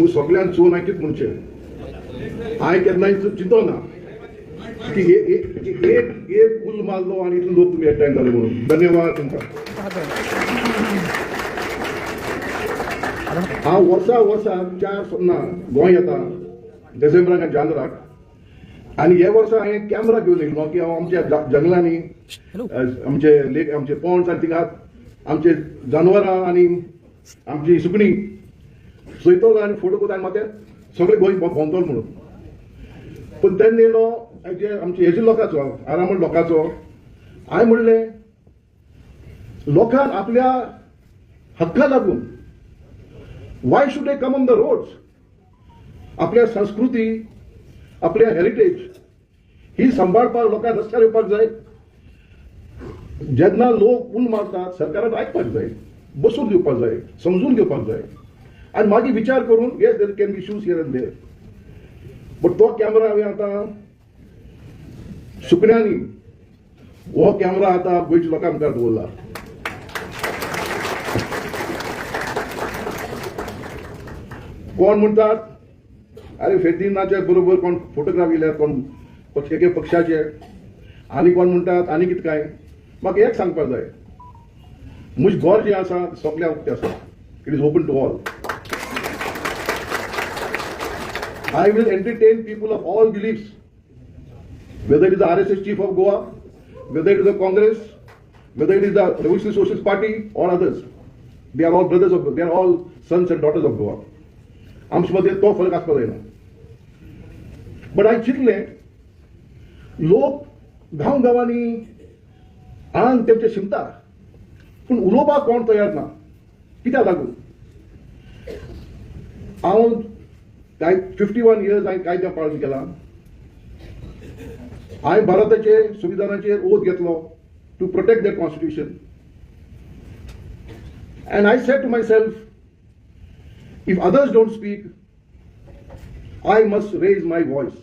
सगळ्यांक चोन हांव कितें म्हणचे हांवें केन्नाय चिंतो ना की एक पूल मारलो आनी इतले लोक तुमी एकठांय जाले म्हणून. धन्यवाद तुमकां. हांव वर्सा 4 सपना गोंय येता डिसेंबराक आनी जानेराक आनी हे वर्सा हांवें कॅमेरा घेवन येयलो की हांव आमच्या जंगलांनी आमचे पोंड्स आनी थिंगा आमचे जानवरां आनी आमची सुकणीं चोयतलो आनी फोटो कोत्ता आनी मागीर सगळे गोंय भोंवतलो म्हणून. पूण तेन्ना येयलो आमचे हेजे लोकांचो आरामड लोकांचो हांवें म्हणलें लोकांक आपल्या हक्का लागून why should they come on the roads. आपल्या संस्कृती आपल्या हेरिटेज ही सांबाळपाक लोकांक रस्त्यार येवपाक जाय. जेन्ना लोक पूल मारतात सरकारान आयकपाक जाय, बसून दिवपाक जाय, समजून घेवपाक जाय आनी मागीर विचार करून yes there can be issues here and there. But तो कॅमेरा हांवें आतां सुकण्यांनी हो कॅमेरा आतां गोंयच्या लोकां मुखार दवरला. कोण म्हणटात अरे फेर्दिनाच्या बरोबर कोण फोटोग्राफ येयल्यात कोण एके पक्षाचे आनी कोण म्हणटात आनी कितें काय. म्हाका एक सांगपाक जाय म्हजें घर जें आसा सगळ्यांक उक्तें आसा. It is open to all. I will entertain people of all beliefs, whether it is the RSS chief of Goa, whether it is the Congress, whether it is the Revolutionary Socialist Party or others. They are all brothers of, they are all sons and daughters of Goa. आमचे तो फरक आसपाक जायना. But हांवें चिंतलें लोक गांवांनी आंग तेमचे शिंपता पूण उलोवपाक कोण तयार ना. कित्याक लागून हांव 51 years हांवें कायदे पाळून केला. हांवें भारताचे संविधानाचेर ओथ घेतलो to protect the constitution. And I said to myself if others don't speak I must raise my voice.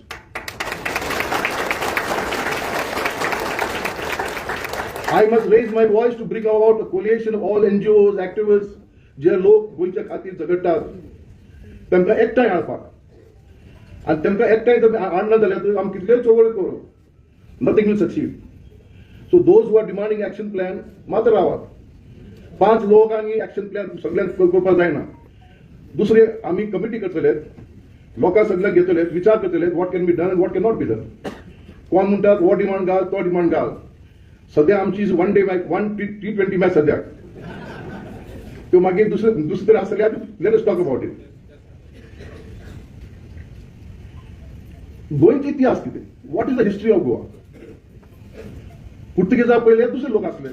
I must raise my voice to bring about a coalition of all NGOs, activists, जे लोक गोंयच्या खातीर झगडटात तांकां एकठांय हाडपाक. आनी तांकां एकठांय हाडना जाल्यार आमी कितलेय चळवळी करूं nothing will succeed. So those who are demanding action plan मात्र रावात. 5 लोक आनी एक्शन प्लॅन सगळ्यांक करपाक जायना. दुसरे आमी कमिटी करतले, लोकां सगळ्यांक घेतले, विचार करतले what can be done and what can not be done. कोण म्हणटात हो डिमांड घाल तो डिमांड घाल. सद्या आमची one day match, one T20 match सद्याक त्यो मागीर दुसरे आसतले. Let us talk about it. गोंयचो इतिहास कितें? What is the history of Goa? पुर्तुगेजा पयले दुसरे लोक आसले,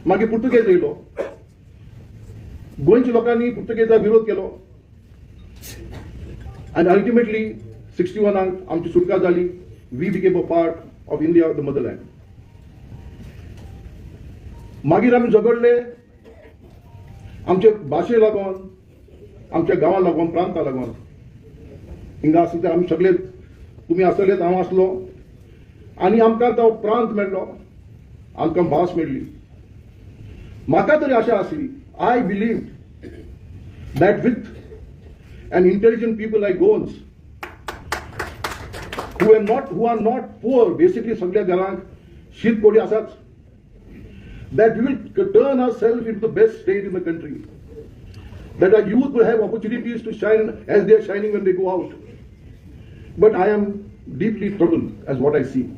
मागीर पुर्तुगेज येयलो, गोंयच्या लोकांनी पुर्तुगेजा विरोध केलो आनी अल्टिमेटली 61 आमची सुटका जाली. We became a part of India, the motherland. मागीर आमी झगडले आमचे भाशे लागून, आमच्या गांवां लागून, प्रांता लागून. हिंगा आसले आमी सगळे, तुमी आसलेत, हांव आसलो, आनी आमकां तो प्रांत मेळ्ळो, आमकां भास मेळ्ळी. म्हाका तरी आशा आसली, आय believe that with an intelligent people like Goans, who are not poor, basically सगळ्या घरांक शीत कोडी आसात, that we will turn ourselves into the best state in the country, that our youth will have opportunities to shine as they are shining when they go out. But I am deeply troubled as what I see.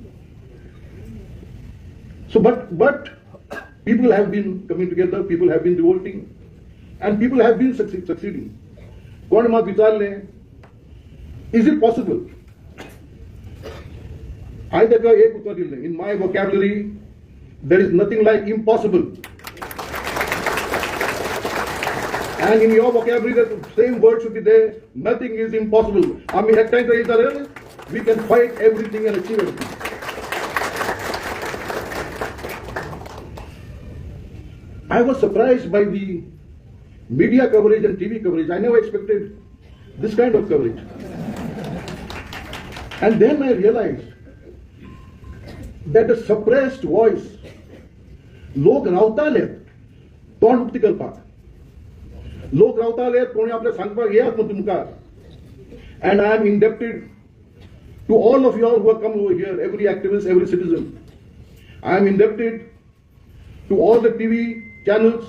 So but people have been coming together, people have been revolting, and people have been succeeding. कोण म्हाका विचारलें is it possible? हांवें ताका एक उत्तर दिल्लें, in my vocabulary there is nothing like impossible. And in your vocabulary, the same word should be there. Nothing is impossible. आमी एकठांय जर येताले, we can fight everything and achieve everything. I was surprised by the media coverage and TV coverage. I never expected this kind of coverage. And then I realized that the suppressed voice, लोक रावताले तोंड उक्ती करपाक, लोक रावताले कोणी आपल्या सांगपाक येयात न्हू तुमकां. And I am indebted to all of you all who have come over here, every activist, every citizen. I am indebted to all the TV channels,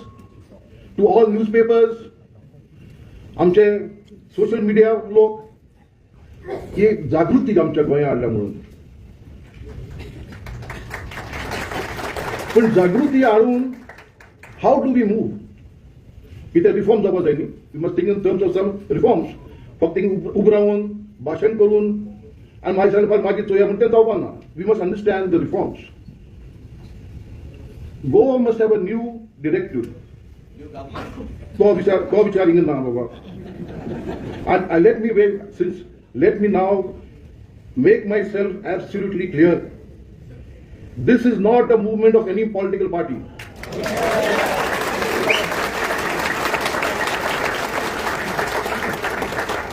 to all newspapers, आमचे सोशल मीडिया लोक, ही जागृती आमच्या गोंयांत हाडल्या म्हणून. पण जागृती हाडून हाऊ डू वी मूव? कितें रिफॉर्म जावपा जाय न्ही? We must think in terms of some reforms. फक्त उबो रावन भाशण करून आनी मागीर चोया म्हणून तें जावपा ना. We must understand the reforms. Goa must have a new directive. तो विचार हिंगा ना बाबा. And let me now make myself absolutely clear. This is not a movement of any political party.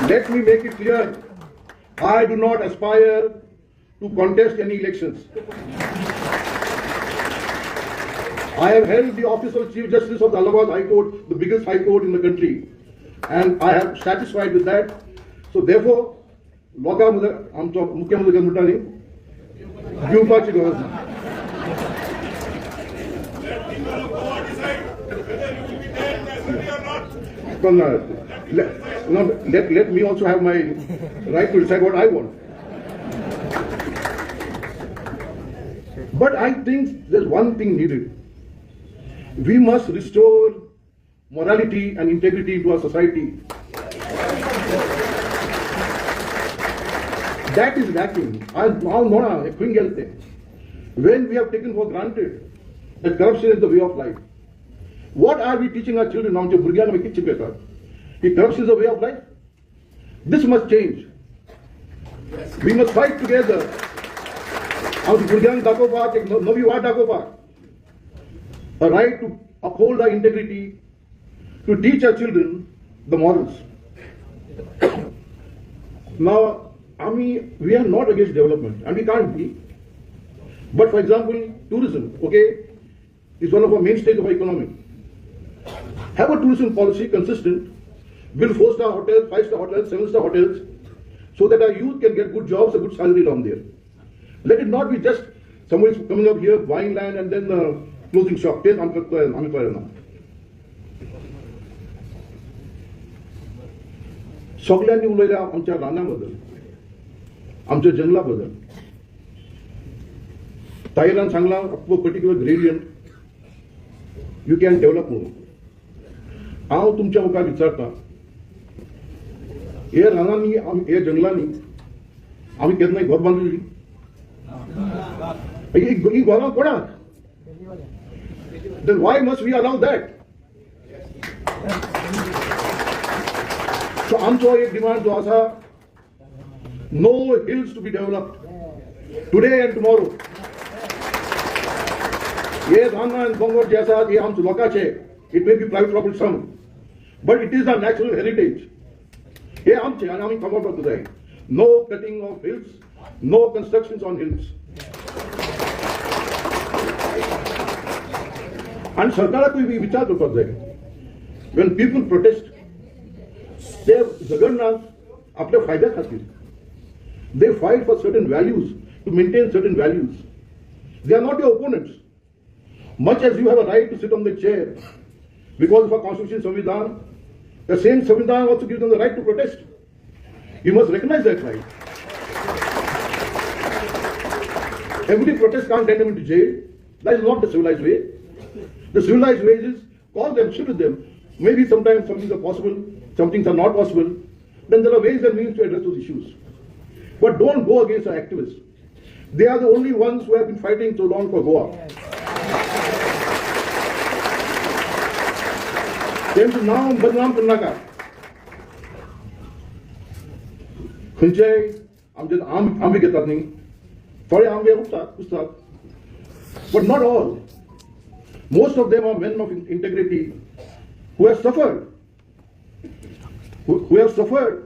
Let me make it clear. I do not aspire to contest any elections. I have held the office of Chief Justice of the Allahabad High Court, the biggest high court in the country. And I am satisfied with that. So therefore, लोकांमध्ये आमचो मुख्यमंत्री म्हणटाली घेवपाची गरज ना. Let me also have my right to decide what I want. But I think there's one thing needed. We must restore morality and integrity into our society. That is lacking. When we have taken for granted that corruption is the way of life, what are we teaching our children now? Corruption is the way of life. This must change. We must fight together. A right to uphold our integrity, to teach our children the morals. Now, we are not against development, and we can't be. But for example, tourism, okay, is one of our mainstays of our economy. Have a tourism policy consistent, build 4-star hotels, 5-star hotels, 7-star hotels, so that our youth can get good jobs, a good salary down there. Let it not be just somebody coming up here, buying land, and then closing shop. सगळ्यांनी उलयल्या आमच्या राना बद्दल, आमच्या जंगला बद्दल. ताईरान सांगला particular gradient you can develop म्हणून. हांव तुमच्या मुखार विचारता, हे रानांनी हे जंगलांनी आमी केन्नाय घर बांदलेली? ही घरां कोणाक? Then why must we allow that? So आमचो एक डिमांड जो आसा, no hills to be developed today and tomorrow. हे रानां आनी दोंगर जे आसात हे आमचे लोकांचे. It may be private property some, but it is our natural heritage. हे आमचे आनी आमी सांबाळपाक जाय. No cutting of hills, no constructions on hills. आणि सरकाराकूय विचार करपाक जाय. When people protest, ते झगडनात आपल्या फायद्या खातीर. They fight for certain values, to maintain certain values. They are not your opponents. Much as you have a right to sit on the chair because of our constitution, Samvidhan, the same Samvidhan also gives them the right to protest. You must recognize that right. Every protest can't send them into jail. That is not the civilized way. The civilized way is call them, sit with them. Maybe sometimes some things are possible, some things are not possible. Then there are ways and means to address those issues. But don't go against our activists. They are the only ones who have been fighting so long for Goa. त्यांचं नाव बदनाम करू नका. खंयचेय आमचे आंबे घेतात न्ही, थोडे आंबे कुसतात. But not all. Most of them are men of integrity who have suffered. Who have suffered.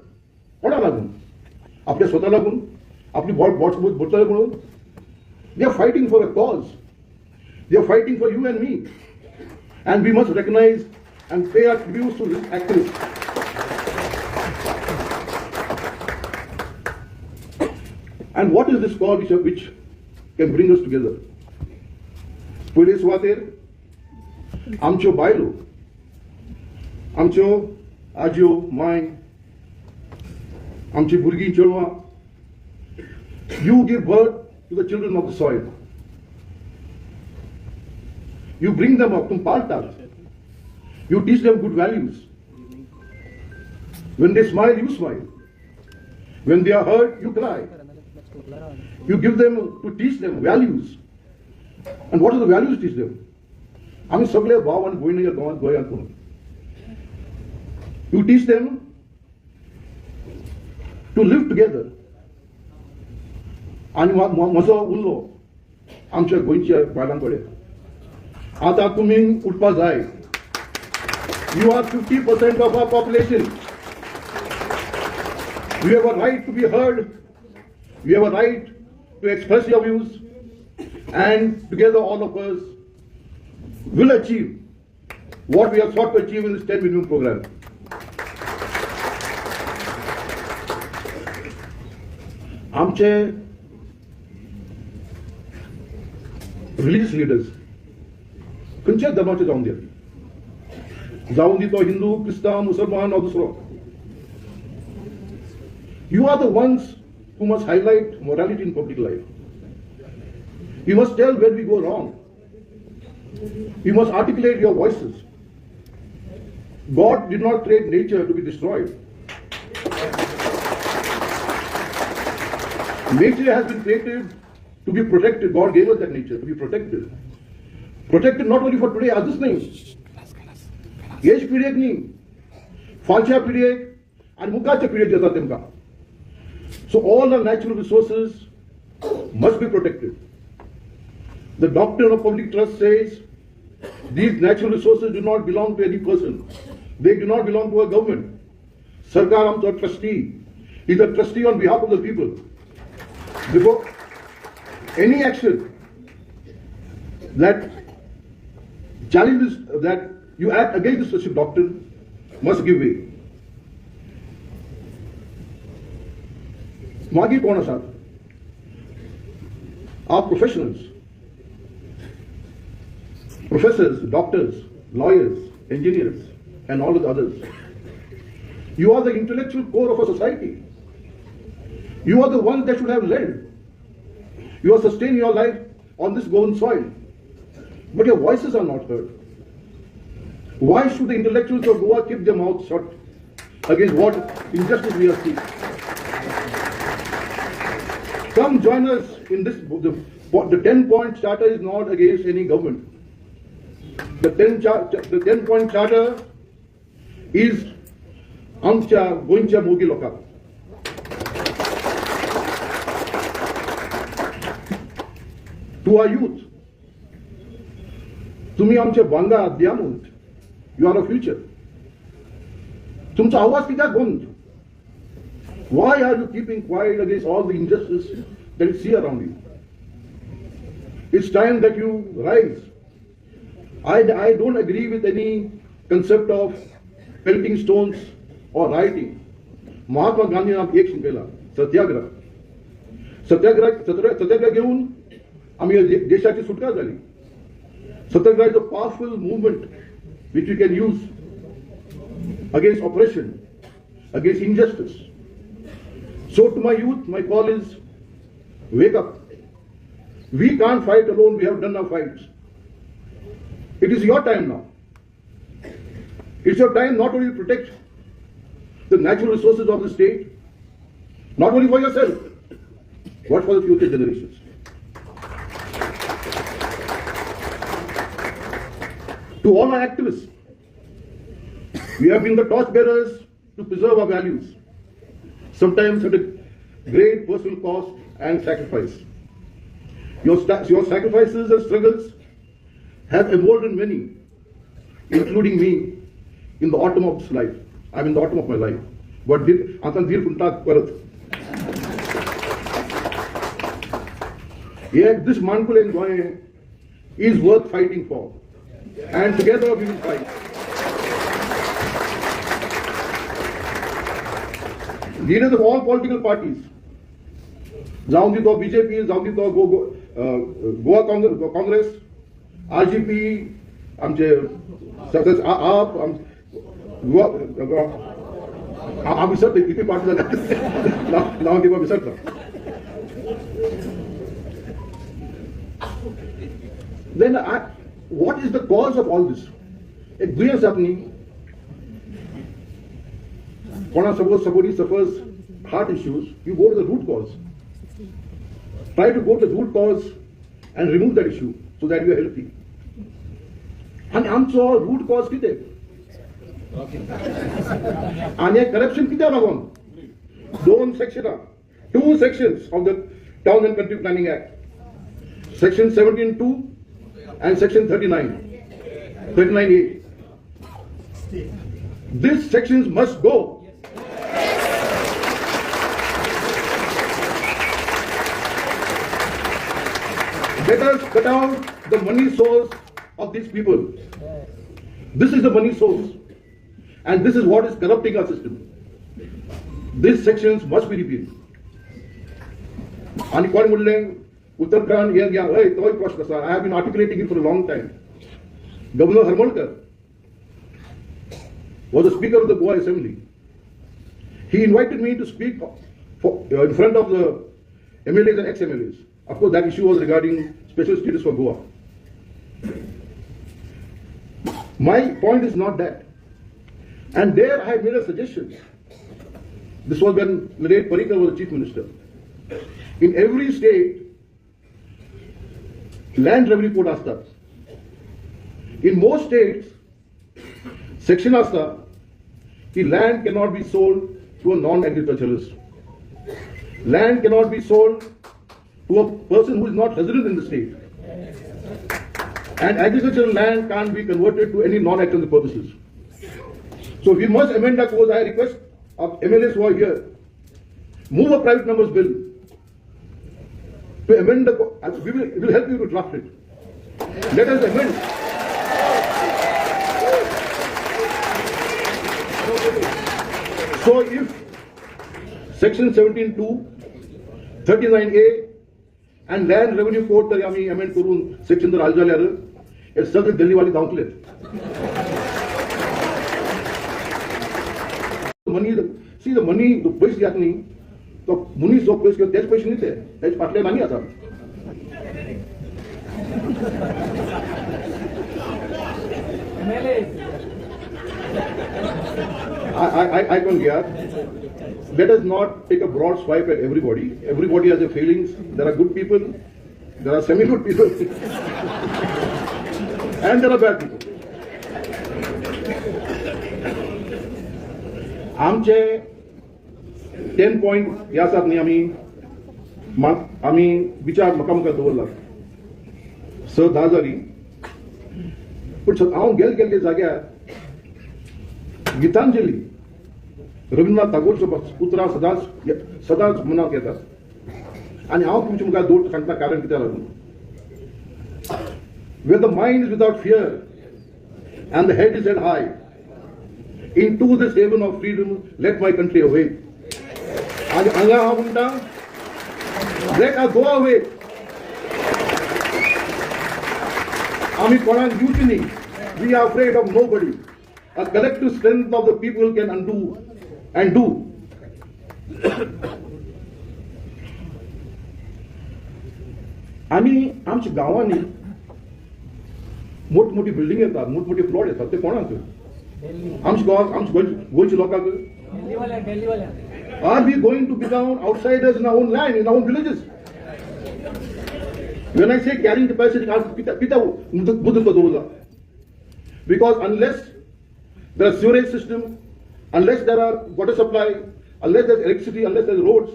कोणा लागून? आपल्या स्वतः लागून, आपली बोटला लागून. They are fighting for a cause. They are fighting for you and me. And we must recognize and pay our tributes to this activist. And what is this cause which can bring us together? पयले सुवातेर आमच्यो बायलो, आमच्यो आज्यो, my, आमची भुरगीं चेडवां, you give birth to the children of the soil. You bring them up, tum paltat. You teach them good values. When they smile, you smile. When they are hurt, you cry. You give them to teach them values. And what are the values you teach them? आम्ही सगळे भाव आणि भयणी या गावात गोंयांत करून. You teach them to live together. आणि म्हजो उल्लो आमच्या गोंयच्या बायलां कडेन. आता तुम्ही उठपा जाय. You are 50% of our population. You have a right to be heard. You have a right to express your views. And together all of us will achieve what we have sought to achieve in this 10 minimum program. आमचे religious leaders खंयच्याय धर्माचे जावन दी तो हिंदू, क्रिस्तांव, मुसलमान or दुसरो. You are the ones who must highlight morality in public life. You must tell where we go wrong. You must articulate your voices. God did not create nature to be destroyed. Nature has been created to be protected. God gave us that nature to be protected. Protected not only for today, आजच नाही. येच पिढयेक न्ही, फालच्या पिढयेक आणि मुखाच्या पिढयेक जाता तेमकां. So all the natural resources must be protected. The doctrine of public trust says these natural resources do not belong to any person. They do not belong to a government. Sarkar amcha trustee is a trustee on behalf of the people. Therefore, any action that challenges that you act against such a doctrine must give way. मागी कोण आसात? Our professionals, professors, doctors, lawyers, engineers, and all of the others. You are the intellectual core of a society. You are the ones that should have led. You are sustaining your life on this golden soil. But your voices are not heard. Why should the intellectuals of Goa keep their mouths shut against what injustice we are seeing? Come join us in this. The 10-point charter is not against any government. The 10-point charter is आमच्या गोंयच्या मोगी लोकांक. To our youth, तुम्ही आमचे Vanga द्यामूत. You are a future. तुमचा आवाज कित्याक बंद? Why are you keeping quiet against all the injustice that you see around you? It's time that you rise. I don't agree with any concept of pelting stones or rioting. Mahatma Gandhi नाम एक शिंपेला सत्याग्रह. सत्याग्रह घेऊन आम्ही देशाची सुटका झाली. Satyagraha is a powerful movement which we can use against oppression, against injustice. So to my youth, my call is, wake up. We can't fight alone, we have done our fights. It is your time now. It's your time not only to protect the natural resources of the state, not only for yourself, but for the future generations. To all our activists, we have been the torchbearers to preserve our values, sometimes at a great personal cost and sacrifice. Your sacrifices and struggles have emboldened many, including me, in the autumn of this life. I'm in the autumn of my life. But this Mankul Goy is worth fighting for. And together we will fight. leaders of all political parties, जाऊन दी तो BJP, जाऊन दी तो Goa Congress, RGP, आमचे आप आम विसरते किती party लावून दिवा विसरता. Then what is the cause of all this? एक दुयेंस अपनी suppose somebody suffers heart issues, you go to the root cause. Try to go to the root cause and remove that issue so that you are healthy. And आमचो root cause कितें? आणि corruption कितें लागून? two sections of the Town and Country Planning Act. Section 17(2) and Section 39(a). These sections must go. Let us cut out the money source of these people. This is the money source, and this is what is corrupting our system. These sections must be repealed. And Uttarakhand, I have been articulating it for a long time. Governor Harmalkar was the Speaker of the Goa Assembly. He invited me to speak in front of the MLAs and ex-MLAs. Of course, that issue was regarding special status for Goa. My point is not that. And there I made a suggestion. This was when Late Parikar was the Chief Minister. In every state, land revenue code asta. In most states, section asta, the land cannot be sold to a non-agriculturalist. Land cannot be sold to a person who is not resident in the state. And agricultural land can't be converted to any non-agricultural purposes. So we must amend our code. I request of MLAs who are here, move a private members bill to amend the code. We will help you to draft it. Let us amend. So if section 17(2), 39(a) and land revenue code तर आम्ही amend करून section जर आलं झाल्यार हे सगळे दिल्ली वाली धांवतले. See the money, the पैसे यात नाही तो मुनी जो पैसे त्याच पैसे नाही त्याच फाटले नाही आता. I can't get. Let us not take a broad swipe at everybody. Everybody has their feelings. There are good people, there are semi-good people, and there are bad people. आमचे 10 पॉइंट ह्या आसात न्ही आमी विचार म्हाका दवरला 6-10 जाली पूण हांव गेले जाग्यार गितांजली रवींद्रनाथ टागोरचो पुतळा सदांच मनाक येता आनी हांव तुमचे मुखार दोन सांगता कारण कित्याक लागून Where the mind is without fear and the head is held high, into this haven of freedom, let my country away. Let us go away. We are afraid of nobody. A collective strength of the people can undo and do. आमच्या गावांनी मोठी building येतात मोठमोठी plot येतात ते कोणाक आमच्या गोंयच्या लोकांक Are we going to become outsiders in our own land, in our own villages? When I say carrying capacity, because unless there is sewerage system, unless there are water supply, unless there is electricity, unless there is roads,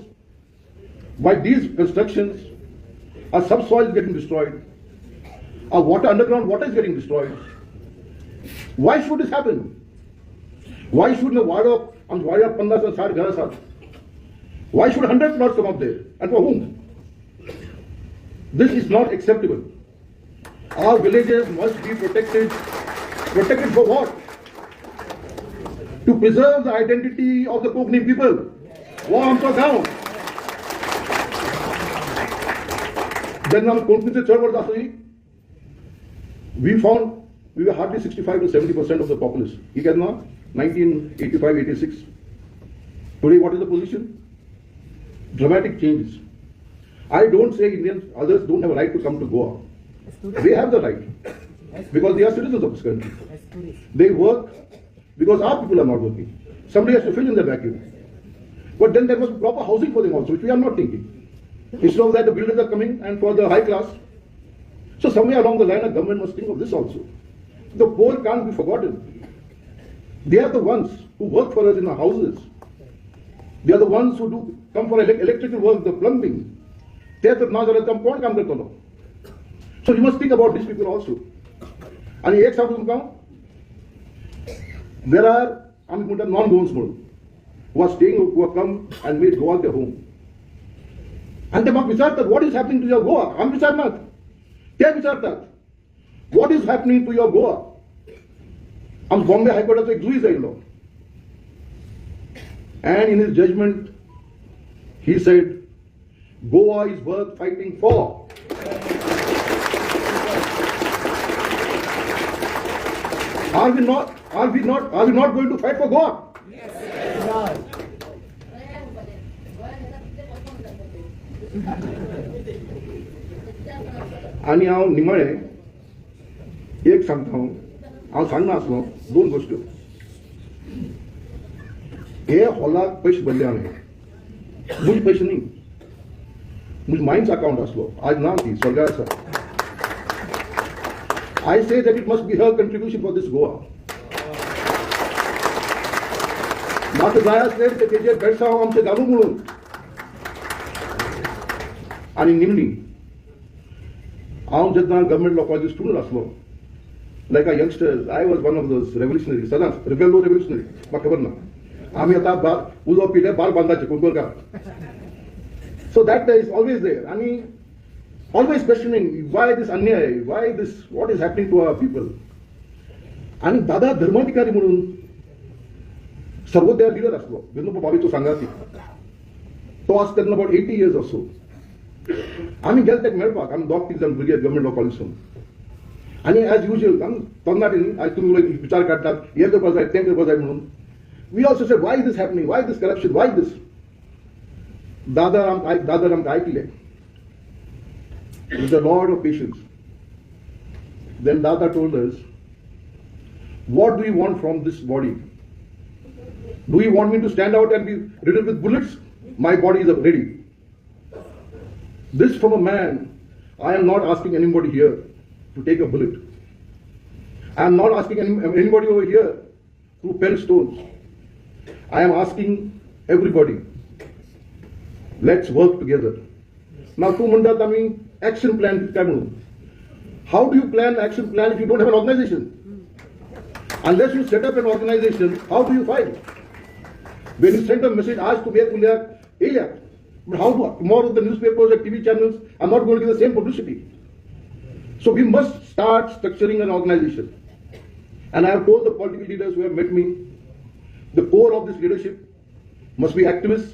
by these constructions, our subsoil is getting destroyed. Our underground water is getting destroyed. Why should this happen? Why should the water of 50 and 60 ghar saath? Why should 100 plots come up there? And for whom? This is not acceptable. Our villages must be protected. Protected for what? To preserve the identity of the Kokni people. वो आमचं गाव ज्यांना कोंकणीचे चळवळ आसली we found we were hardly 65 to 70% of the populace. He can now 1985, 86. Today, what is the position? Dramatic changes. I don't say Indians, others don't have a right to come to Goa. They have the right because they are citizens of this country. They work because our people are not working. Somebody has to fill in the vacuum. But then there must be proper housing for them also, which we are not thinking. Instead of that, the buildings are coming and for the high class. So somewhere along the line, a government must think of this also. The poor can't be forgotten. They are the ones who work for us in our houses. They are the ones who come for electrical work, the plumbing. They are the ones. So you must think about these people also. And एक सांगतो तुमका, there are non-Goans who are staying, who have come and made Goa their home. And they must विचारतात, what is happening to your Goa? आम्ही विचारणार. ते विचारतात, what is happening to your Goa? आम बॉम्बे हायकोर्टाचो एक जुईज आयलो. And in his judgment, he said, Goa is worth fighting for. Are we not going to fight for Goa? Yes. आणि हांव निमाणे एक सांगता हांव सांगना आसलो दोन गोश्टी. हे हॉलाक पयशे भरले हांवें, म्हजे पयशे न्ही, म्हजे मायन्स अकाउंट आसलो, आज ना ती स्वर्गार आसा. I say that it must be her contribution for this Goa. म्हाका जाय आसलें ते तेजेर बेडसांव आमचें घालूं म्हणून. आनी निमणी हांव जेन्ना गव्हर्मेंट लॉ कॉलेज स्टुडंट आसलो, like a youngster, I was one of those revolutionaries, सदांच Rebello revolutionary, म्हाका खबर ना. आमी आतां उजो पिले बाल बांदपाचे कोणकोणकार. So that is always there. आणि always questioning why this अन्याय, why this, what is happening to our people. आणि दादा धर्माधिकारी म्हणून सर्वोदय लिडर आसलो, विनोबा भावेचो सांगाती. तो आसा तेन्ना about 80 years or so. आमी गेले तेका मेळपाक, आमी दोग तीग जाण भुरगे गव्हर्मेंट लॉ कॉलेजीसून. आणि एज युजल आमी तरणाटींनी आज तुमी विचार काडटात, हें करपा जाय तें करपा जाय म्हणून. We also said, why is this happening? Why this corruption? Why this? दादा आमकां आयकले. He's a Lord of patience. Then Dada told us, what do you want from this body? Do you want me to stand out and be riddled with bullets? My body is ready. This from a man. I am not asking anybody here to take a bullet. I am not asking anybody over here to pen stones. I am asking everybody, let's work together. Now, two म्हणतात आम्ही action plan काय म्हणून. How do you plan action plan if you don't have an organization? Unless you set up an organization, how do you fight? When you send a message, आज तुम्ही एक मुल्या येया, but how do tomorrow the newspapers and TV channels are not going to give the same publicity? So we must start structuring an organization. And I have told the political leaders who have met me, the core of this leadership must be activists,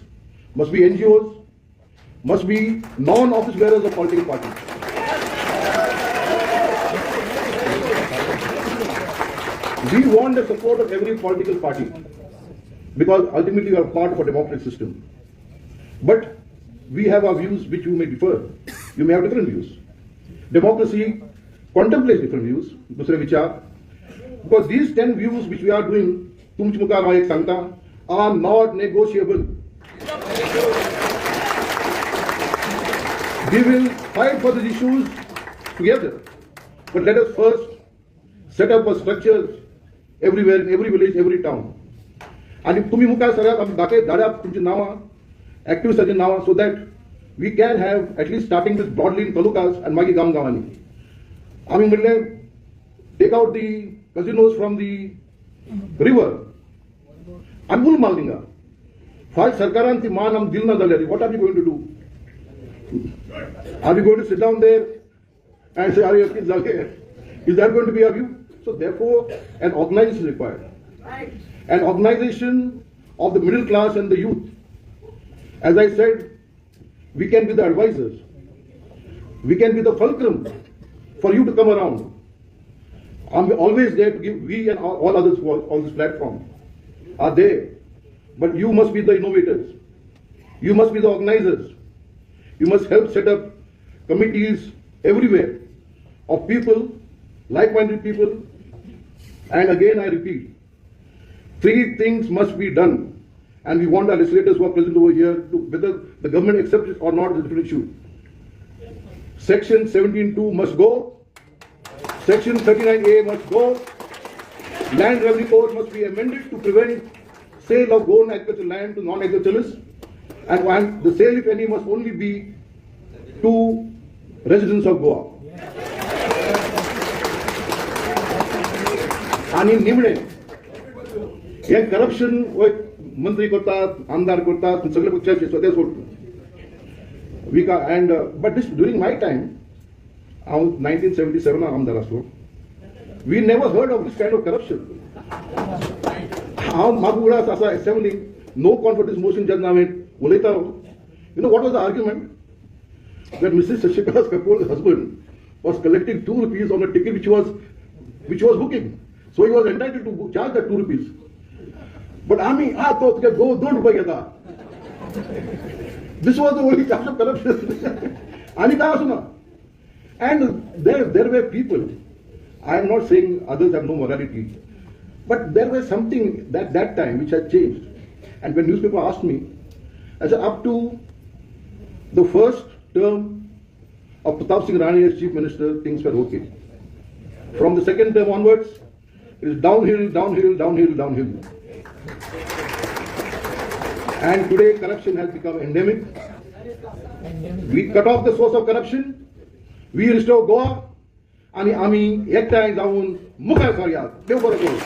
must be NGOs, must be non-office bearers of political parties. We want the support of every political party because ultimately we are part of a democratic system. But we have our views which you may differ. You may have different views. Democracy contemplates different views, dusre vichar. Because these 10 views which we are doing, tumch mukar ek sangta, are not negotiable. We will fight for these issues together. But let us first set up a structure everywhere, in every village, every town. And if तुम्ही मुखार सगळ्याक आमी धाड्यात तुमची नावां, activists नावां, so that we can have at least starting with broadly in talukas and मागीर गांवांनी. आमी म्हणलें take out the casinos from the river. And उल मालदिंगा. फायज सरकारान ती मान आम दिल ना जाल्यार, what are we going to do? Are we going to sit down there and say, is that going to be our view? So therefore, an organization is required. An organization of the middle class and the youth. As I said, we can be the advisors. We can be the fulcrum for you to come around. I'm always there to give, we and all others who are on this platform are there. But you must be the innovators. You must be the organizers. You must help set up committees everywhere of people, like-minded people. And again, I repeat, 3 things must be done. And we want our legislators who are present over here to, whether the government accepts it or not is a different issue. Section 17(2) must go. Section 39A must go. Land Revenue Code must be amended to prevent sale of grown agricultural land to non-agriculturalists. And the sale, if any, must only be to residents of Goa. आणि निमणे हे corruption मंत्री करतात, आमदार करतात, सगळे पक्षाचे स्वतः सोडतात. But this during my time, 1977 आमदार असतो, we never heard of this kind of corruption. हांव मागुडा असा assembly no confidence motion ज्या नावे उलयता, you know what was the argument? That Mrs. Shashikala Kapoor's husband was collecting 2 rupees on a ticket which was booking. So he was entitled to charge that 2 rupees. But आम्ही तो go 2 रुपये घेता. This was the only charge of corruption. आणि काय असो ना. And there were people, I am not saying others have no morality, but there was something that time which had changed. And when newspaper asked me, I said up to the first term of Pratap Singh Rane as Chief Minister, things were okay. From the second term onwards, it is downhill, downhill, downhill, downhill. And today corruption has become endemic. We cut off the source of corruption, we restore Goa, आणि आम्ही एकठांय जाऊन मुखार करूया. देव बरें करूं.